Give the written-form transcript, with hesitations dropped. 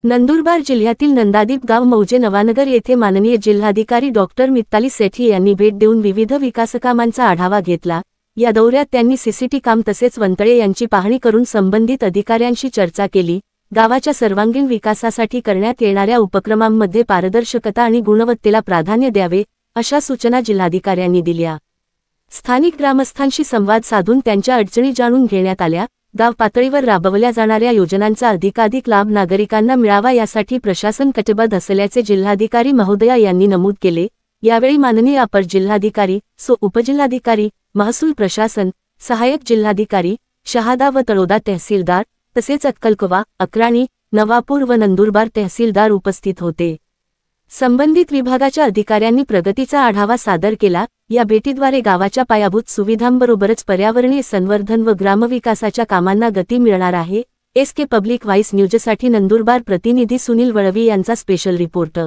नंदुरबार जिल्ह्यातील नंदादीप गाव मौजे नवानगर येथे माननीय जिल्हाधिकारी डॉक्टर मिताली सेठी यांनी भेट देऊन विविध विकासकामांचा आढावा घेतला। या दौऱ्यात त्यांनी सीसीटी काम तसेच वंतळे यांची पाहणी करून संबंधित अधिकाऱ्यांशी चर्चा केली। गावाच्या सर्वांगीण विकासासाठी करण्यात येणाऱ्या उपक्रमांमध्ये पारदर्शकता आणि गुणवत्तेला प्राधान्य द्यावे अशा सूचना जिल्हाधिकाऱ्यांनी दिल्या। स्थानिक ग्रामस्थांशी संवाद साधून त्यांच्या अडचणी जाणून घेण्यात आल्या। गाव पातळीवर राबवल्या जाणाऱ्या योजनांचा अधिकाधिक लाभ नागरिकांना मिळावा यासाठी प्रशासन कटिबद्ध असल्याचे जिल्हाधिकारी महोदया यांनी नमूद केले। यावेळी माननीय अपर जिल्हाधिकारी, उपजिल्हाधिकारी, महसूल प्रशासन, सहाय्यक जिल्हाधिकारी, शहादा व तळोदा तहसीलदार तसेच अक्कलकोवा, अक्राणी, नवापूर व नंदुरबार तहसीलदार उपस्थित होते। संबंधित विभागाच्या अधिकाऱ्यांनी प्रगतीचा आढावा सादर केला। या भेटीद्वारे गावाच्या पायाभूत सुविधांबरोबरच पर्यावरणीय संवर्धन व ग्रामविकासाच्या कामांना गती मिळणार आहे। एसके पब्लिक व्हॉइस न्यूजसाठी नंदुरबार प्रतिनिधी सुनील वळवी यांचा स्पेशल रिपोर्ट।